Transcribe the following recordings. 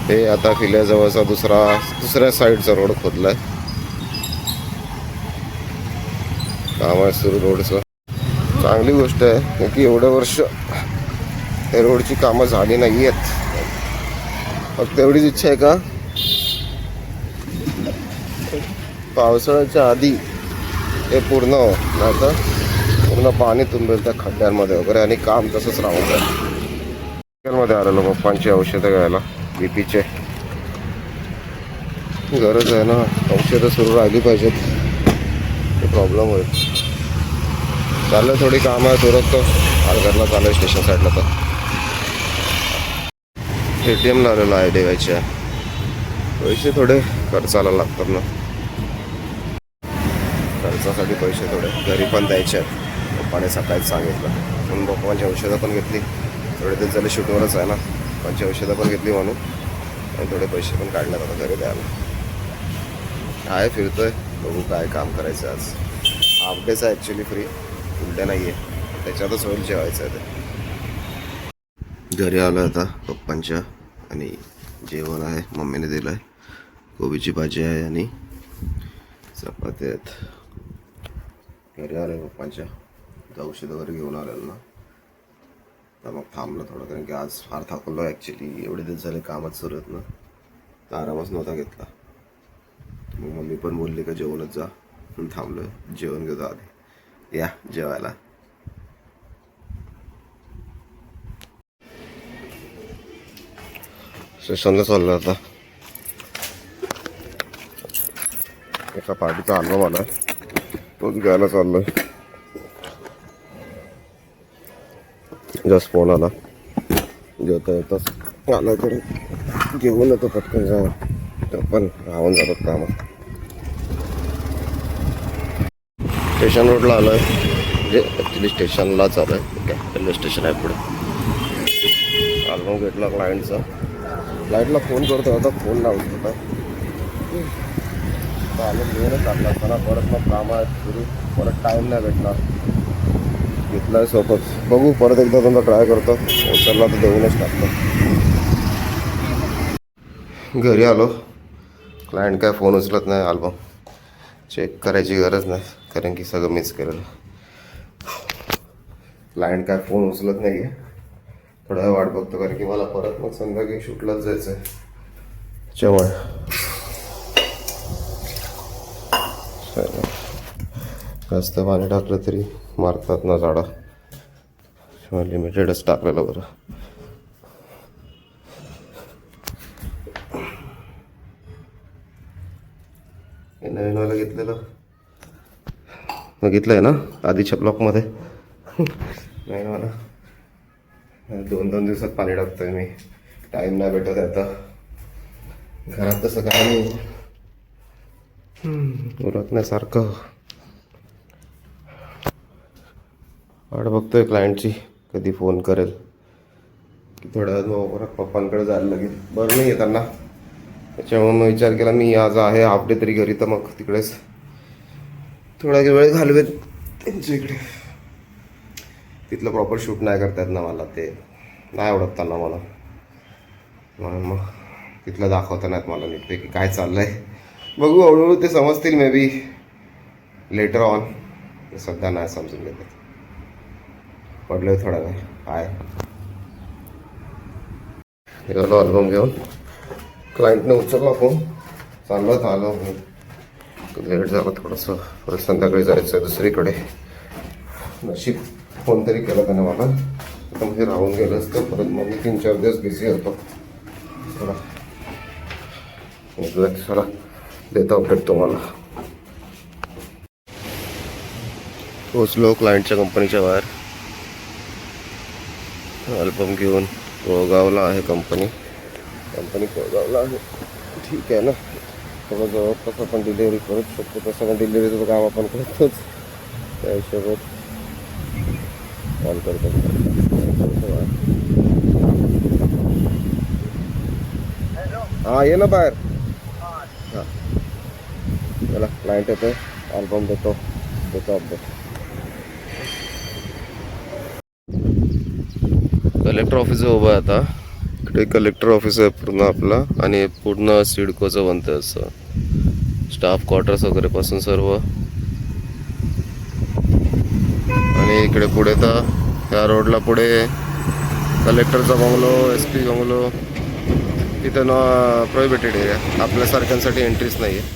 हे आता किल्ल्याजवळचा दुसऱ्या साईडचा रोड खोदलाय, काम आहे सुरू रोडचं. चांगली गोष्ट आहे की एवढं वर्ष हे रोडची कामं झाली नाही आहेत. फक्त एवढीच इच्छा आहे का पावसाळ्याच्या आधी हे पूर्ण नाही तर पूर्ण पाणी तुंबेल त्या खड्ड्यांमध्ये वगैरे आणि काम तसंच राहून जाईल. मध्ये आलेलो पप्पांची औषधं घ्यायला बीपीचे. गरज आहे ना, औषधं सुरू राहिली पाहिजेत, ते प्रॉब्लेम होईल. चाललं थोडी काम आहे तुरंत पालघरला चालू आहे स्टेशन साईडला. तर ATM आलेलं आहे देवायच्या, पैसे थोडे खर्चाला लागतात ना, खर्चासाठी पैसे थोडे घरी पण द्यायचे आहेत. पप्पाने सकाळीच सांगितलं म्हणून पप्पांची औषधं पण घेतली. थोडे दिवस झाले शूटवरच आहे ना, पप्पांची औषधं पण घेतली म्हणून, आणि थोडे पैसे पण काढण्यात आता घरी द्यायला. आहे फिरतोय, बघू काय काम करायचं. आज हाफ डेच आहे ॲक्च्युली, फ्री फुल डे नाही आहे, त्याच्यातच होईल जेवायचं आहे ते. घरी आलो आता पप्पांच्या, आणि जेवण आहे मम्मीने दिलं आहे. कोबीची भाजी आहे आणि चपाती आहेत. घरी आलो पप्पांच्या, औषध वगैरे घेऊन आलेलं ना, तर मग थांबलं थोडं, कारण की आज फार थाकलो ॲक्च्युली. एवढे दिवस झाले कामच सुरू आहेत ना, तर आरामच नव्हता घेतला. मग मम्मी पण बोलली का जेवणच जा, म्हणून थांबलो. जेवण घेतो आधी, या जेवायला. स्टेशनला चाललो आता, एका पार्टीचा अल्बम आला, तोच घ्यायला चाललोय. जस्ट फोन आला, जेवता येतच आला तरी घेऊन येतो पटकन जाऊन, तर पण राहून जातात कामं. स्टेशन रोडला आलो आहे, म्हणजे ॲक्च्युली स्टेशनलाच आलो आहे, रेल्वे स्टेशन आहे पुढे. अल्बम घेतला क्लायंटचा, क्लायंटला फोन करतो आता, फोन लावतो होता. आलं घेऊनच टाकला असताना, परत मग कामं आहेत सुरू, परत टाईम नाही भेटणार. घेतला आहे सोबत, बघू परत एकदा तुमचा ट्राय करतो, उचलला तर देऊनच टाकतो. घरी आलो, क्लायंट काय फोन उचलत नाही. अल्बम चेक करायची गरज नाही, कारण की सगळं मिस केलेलं. क्लायंट काय फोन उचलत नाही आहे, थोडा वेळ वाट बघतो, कारण की मला परत मग संध्याकाळी शूटलाच जायचं आहे. त्याच्यामुळे जास्त पाणी टाकलं तरी मारतात ना झाडं, लिमिटेडच टाकलेलं बरं. हे नवीनवाला घेतलेलं बघितलं आहे ना आधीच्या ब्लॉकमध्ये, नवीनवाला. 2-2 दिवसात पाणी टाकतोय मी, टाईम नाही भेटत आता. घरात तसं काय नाही उरकण्यासारखं. वाट बघतोय क्लायंटची, कधी फोन करेल. की थोड्या वेळात परत पप्पांकडे जायला लागेल, बरं नाही आहे त्यांना. त्याच्यामुळे मग विचार केला मी आज आहे हाफ डे तरी घरी, तर मग तिकडेच थोडा वेळ घालवेत त्यांच्या इकडे. तिथलं प्रॉपर शूट नाही करतात ना मला, ते नाही आवडत त्यांना मला, म्हणून मग तिथलं दाखवता नाहीत मला नीटपैकी काय चाललं आहे. बघू हळूहळू ते समजतील, मे बी लेटर ऑन. ते सध्या नाही समजून घेतात. पडलोय थोडा वेळ, हाय गेलो अल्बम घेऊन. क्लायंटने उचलला फोन, चाललं तर आलो. लेट झालं थोडंसं, परत संध्याकाळी जायचं आहे दुसरीकडे. नशीब फोन तरी केला त्याने मला, आता म्हणजे राहून गेलं असतं. परत मग मी 3-4 दिवस बिझी होतो थोडा. चला देतो अपडेट तुम्हाला. पोचलो क्लायंटच्या कंपनीच्या बाहेर, अल्बम घेऊन. कोळगावला आहे कंपनी कोळगावला आहे. ठीक आहे ना, थोडं जवळपास आपण डिलिव्हरी करू शकतो, तसं पण डिलिव्हरीचं काम आपण करतोच. त्या हिशोबात कॉल करतो. हां ये ना बाहेर. हां चला, क्लायंट येतो, अल्बम देतो अपडेट. कलेक्टर ऑफिस उभं आहे आता. इकडे कलेक्टर ऑफिस आहे पूर्ण आपला आणि पूर्ण सिडकोचं बनतं असं स्टाफ क्वार्टर्स वगैरे पासून सर्व. आणि इकडे पुढे तर त्या रोडला पुढे कलेक्टरचा बंगलो, SP बंगलो, तिथं प्रोहिबिटेड एरिया, आपल्यासारख्यांसाठी एंट्रीच नाही आहे.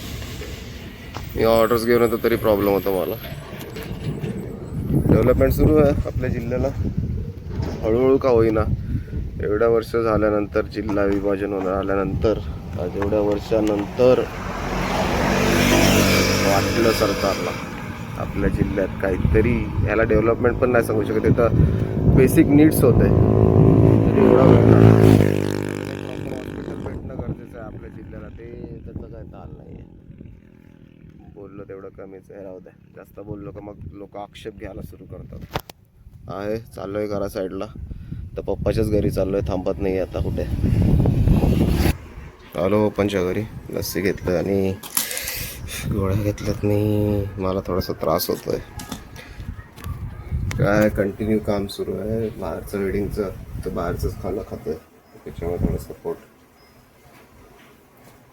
मी ऑर्डर्स घेऊन येतो तरी प्रॉब्लेम होतो मला. डेव्हलपमेंट सुरू आहे आपल्या जिल्ह्याला हळूहळू का होईना. एवढ्या वर्ष झाल्यानंतर, जिल्हा विभाजन होऊन आल्यानंतर, आज एवढ्या वर्षानंतर वाटलं सरकारला आपल्या जिल्ह्यात काहीतरी, ह्याला डेव्हलपमेंट पण नाही सांगू शकत, इथं बेसिक नीड्स होते तरी एवढा हॉस्पिटल भेटणं गरजेचं आहे आपल्या जिल्ह्याला, ते त्याचं काय ताल नाही आहे. बोललो तेवढं कमीच आहे, राहू द्या. जास्त बोललो का मग लोक आक्षेप घ्यायला सुरू करतात. आहे चाललोय घरा साईडला, तर पप्पाच्याच घरी चाललोय, थांबत नाही आता कुठे. आलो पप्पांच्या घरी, लस्सी घेतलं आणि गोळ्या घेतल्यात. मी मला थोडासा त्रास होतोय, काय कंटिन्यू काम सुरू आहे बाहेरचं वेडिंगचं, तर बाहेरचंच खाणं खातोय, त्याच्यामुळे थोडं सपोर्ट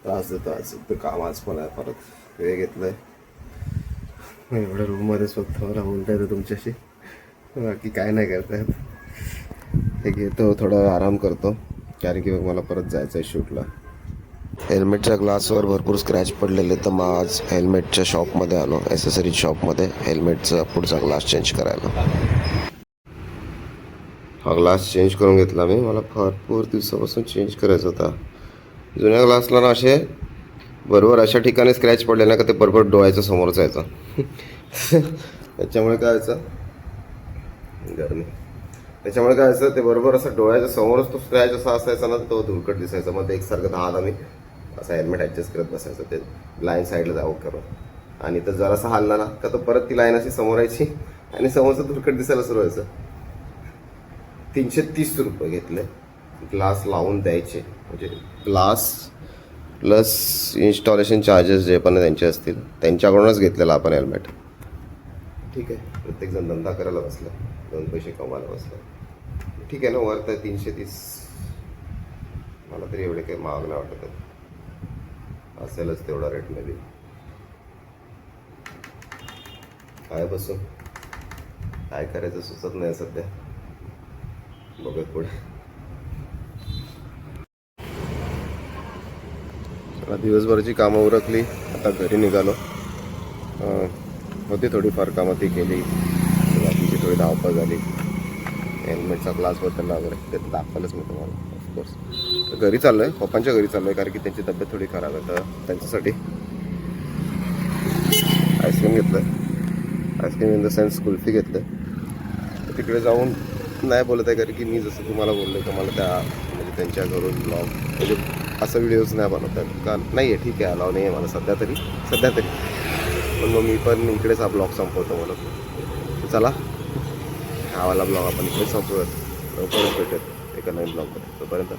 त्रास देतो. आज तर काम आज पण आहे, परत वेळ घेतलंय. एवढ्या रूममध्येच फक्त मला बोलता येतं तुमच्याशी, बाकी काय नाही करता येत. हे घेतो, थोडा आराम करतो, कारण की मग मला परत जायचं आहे शूटला. हेल्मेटच्या ग्लासवर भरपूर स्क्रॅच पडलेले, तर मग आज हेल्मेटच्या शॉपमध्ये आलो, ॲसेसरीज शॉपमध्ये, हेल्मेटचा पुढचा ग्लास चेंज करायला. हा ग्लास चेंज करून घेतला मी, मला भरपूर दिवसापासून चेंज करायचा होता. जुन्या ग्लासला ना असे बरोबर अशा ठिकाणी स्क्रॅच पडले ना का ते बरोबर डोळ्याच्या समोरच यायचं. त्याच्यामुळे काय व्हायचं, गरमी, त्याच्यामुळे काय व्हायचं, ते बरोबर असं डोळ्याच्या समोरच तो स्क्रॅच असा असायचा ना, तो धुळकट दिसायचा. मग ते एकसारखं 10 मी असं हेल्मेट ॲडजस्ट करत बसायचं, ते लाईन साईडला जावं करून. आणि तर जरासा हल्ला ना का तो परत ती लाईन अशी समोर यायची आणि समोरचं धुळकट दिसायला सुरू व्हायचं. 330 रुपये घेतले ग्लास लावून द्यायचे, म्हणजे ग्लास प्लस इन्स्टॉलेशन चार्जेस जे पण त्यांचे असतील त्यांच्याकडूनच घेतलेलं आपण हेल्मेट. ठीक आहे, प्रत्येकजण धंदा करायला बसला, 2 पैसे कमवायला बसला, ठीक आहे ना, वर्थ आहे 330. मला तरी एवढे काही महाग नाही वाटत, असेलच तेवढा रेटमध्ये. काय बसून काय करायचं सुचत नाही सध्या, बघत पुढे. दिवसभराची कामं उरकली, आता घरी निघालो. होती थोडीफार कामं ती केली, बाकीची थोडी धावपळ झाली. हेल्मेटचा ग्लास बदलला वगैरे, ते दाखवलंच मी तुम्हाला ऑफकोर्स. तर घरी चाललो आहे, पप्पांच्या घरी चाललो आहे, कारण की त्यांची तब्येत थोडी खराब आहे, तर त्यांच्यासाठी आईस्क्रीम घेतलं आहे. Ice cream in the sense kulfi घेतलं आहे. तर तिकडे जाऊन नाही बोलत आहे, कारण की मी जसं तुम्हाला बोललो का मला त्या म्हणजे त्यांच्या घरून ब्लॉग म्हणजे असं व्हिडिओज नाही बनवत आहेत का, नाही आहे, ठीक आहे, अलाव नाही आहे मला सध्या तरी. पण मग मी पण इकडेच हा ब्लॉग संपवतो म्हणून. तर चला, हा वाला ब्लॉग आपण इकडे संपवूयात. लवकरच भेटत एका नवीन ब्लॉगमध्ये. तोपर्यंत